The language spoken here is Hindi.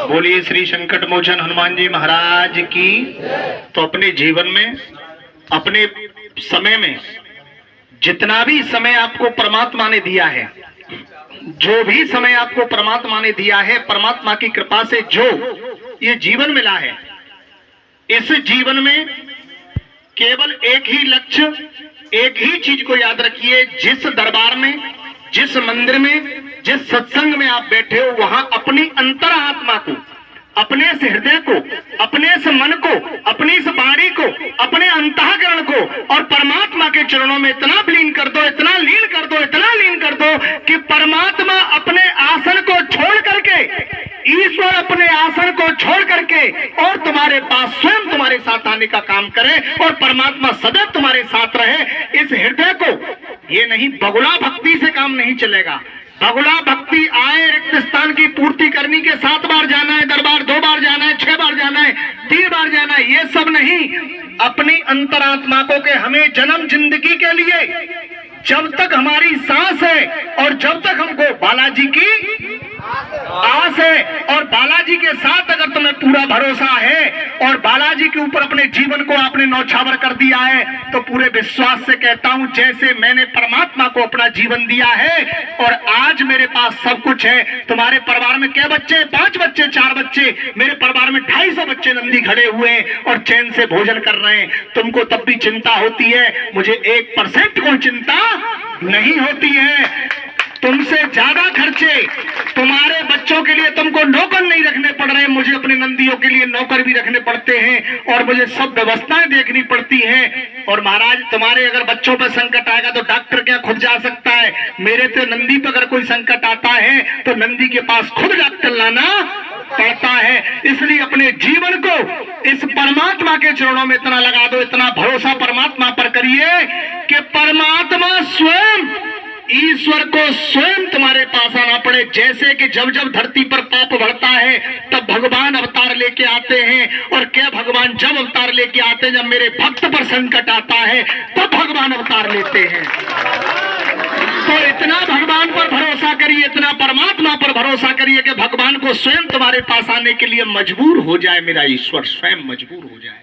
बोलिए श्री संकट मोचन हनुमान जी महाराज की। तो अपने जीवन में, अपने समय में, जितना भी समय आपको परमात्मा ने दिया है, जो भी समय आपको परमात्मा ने दिया है, परमात्मा की कृपा से जो ये जीवन मिला है, इस जीवन में केवल एक ही लक्ष्य, एक ही चीज को याद रखिए। जिस दरबार में, जिस मंदिर में, जिस सत्संग में आप बैठे हो, वहां अपनी अंतरात्मा को, अपने इस हृदय को, अपने इस मन को, अपनी इस वाणी को, अपने अंतःकरण को और परमात्मा के चरणों में इतना लीन कर दो, इतना लीन कर दो, इतना लीन कर दो कि परमात्मा अपने आसन को छोड़ करके, ईश्वर अपने आसन को छोड़ करके और तुम्हारे पास स्वयं तुम्हारे साथ आने का काम करे और परमात्मा सदैव तुम्हारे साथ रहे। इस हृदय को, ये नहीं, बगुला भक्ति से काम नहीं चलेगा। बगुला भक्ति आए रिक्त स्थान की पूर्ति करने के 7 बार जाना है दरबार, 2 बार जाना है, 6 बार जाना है, 3 बार जाना है, ये सब नहीं। अपनी अंतरात्मा को के हमें जन्म जिंदगी के लिए, जब तक हमारी सांस है और जब तक हमको बालाजी की आस है और बालाजी के साथ अगर तुम्हें पूरा भरोसा है और बालाजी के ऊपर अपने जीवन को आपने नौछावर कर दिया है, तो पूरे विश्वास से कहता हूं, जैसे मैंने परमात्मा को अपना जीवन दिया है और आज मेरे पास सब कुछ है। तुम्हारे परिवार में क्या बच्चे? 5 बच्चे, 4 बच्चे। मेरे परिवार में 250 बच्चे नंदी खड़े हुए हैं और चैन से भोजन कर रहे हैं। तुमको तब भी चिंता होती है, मुझे 1% को चिंता नहीं होती है। तुमसे ज्यादा खर्चे तुम्हारे बच्चों के लिए तुमको नौकर नहीं रखने पड़ रहे, मुझे अपने नंदियों के लिए नौकर भी रखने पड़ते हैं और मुझे सब व्यवस्थाएं देखनी पड़ती हैं। और महाराज, तुम्हारे अगर बच्चों पर संकट आएगा तो डॉक्टर क्या खुद जा सकता है? मेरे तो नंदी पर अगर कोई संकट आता है तो नंदी के पास खुद डॉक्टर लाना पड़ता है। इसलिए अपने जीवन को इस परमात्मा के चरणों में इतना लगा दो, इतना भरोसा परमात्मा पर करिए कि परमात्मा स्वयं, ईश्वर को स्वयं तुम्हारे पास आना पड़े। जैसे कि जब जब धरती पर पाप बढ़ता है तब भगवान अवतार लेके आते हैं, और क्या भगवान जब अवतार लेके आते हैं, जब मेरे भक्त पर संकट आता है तब भगवान अवतार लेते हैं। तो इतना भगवान पर भरोसा करिए, इतना परमात्मा पर भरोसा करिए कि भगवान को स्वयं तुम्हारे पास आने के लिए मजबूर हो जाए, मेरा ईश्वर स्वयं मजबूर हो जाए।